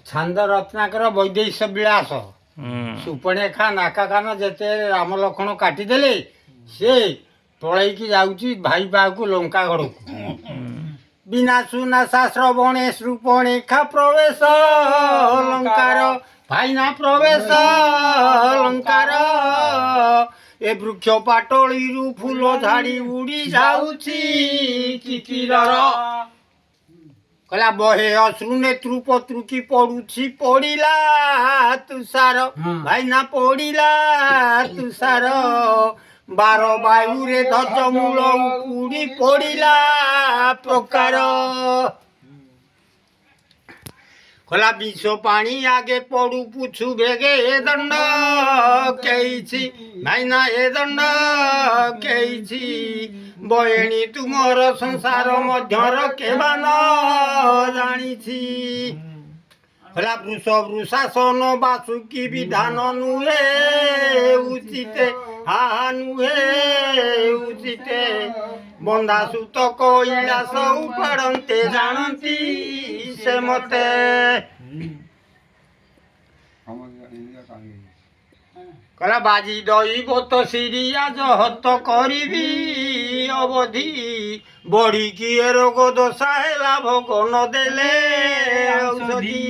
ଛାନ୍ଦ ରତ୍ନାକର ବୈଦେଶ ବିଳାସ ସୁପର୍ଣ୍ଣେଖା ନାକା କାନ ଯେତେ ରାମ ଲକ୍ଷ୍ମଣ କାଟିଦେଲେ ସେ ପଳେଇକି ଯାଉଛି ଭାଇ ପାଖକୁ ଲଙ୍କା ଘରକୁ ବିନା ସୁନାସା ଶ୍ରବଣେ ଶୃପଣେଖା ପ୍ରବେଶ ଲଙ୍କାର ଭାଇନା ପ୍ରବେଶ ଲଙ୍କାର ଏ ବୃକ୍ଷ ପାଟଳିରୁ ଫୁଲ ଝାଡ଼ି ଉଡ଼ି ଯାଉଛି କିକିରର କହିଲା ବହେ ଅଶ୍ରୁ ନେତୃ ପତ୍ରୁକି ପଡୁଛି ପଡ଼ିଲା ତୁଷାର ଭାଇନା ପଡ଼ିଲା ତୁଷାର ବାର ବାୟୁରେ ଧ୍ୱଜ ମୂଳ ଉପୁଡ଼ି ପଡ଼ିଲା ପ୍ରକାର କହିଲା ବିଷ ପାଣି ଆଗେ ପଡୁ ପୁଛୁ ବେଗେ ଏ ଦଣ୍ଡ କେଇଛି ଭାଇନା ଏ ଦଣ୍ଡ କେଇଛି ବୟଣୀ ତୁମର ସଂସାର ମଧ୍ୟର କେବାନ ଜାଣିଛି କହିଲା ବୃଷ ବୃଷାସନ ବାସୁକି ବିଧାନ ନୁହେଁ ଉଚିତେ ହା ନୁହେଁ ଉଚିତେ ବନ୍ଧା ସୁତ କହିଲା ସବୁ ପାଡ଼ନ୍ତେ ଜାଣନ୍ତି ସେ ମତେ କହିଲା ବାଜି ଦଇବ ତ ସିରିଆଜ ହତ କରିବି ଅବଧି ବଢ଼ିକି ଏ ରୋଗ ଦଶା ହେଲା ଭୋଗ ନ ଦେଲେ ଔଷଧି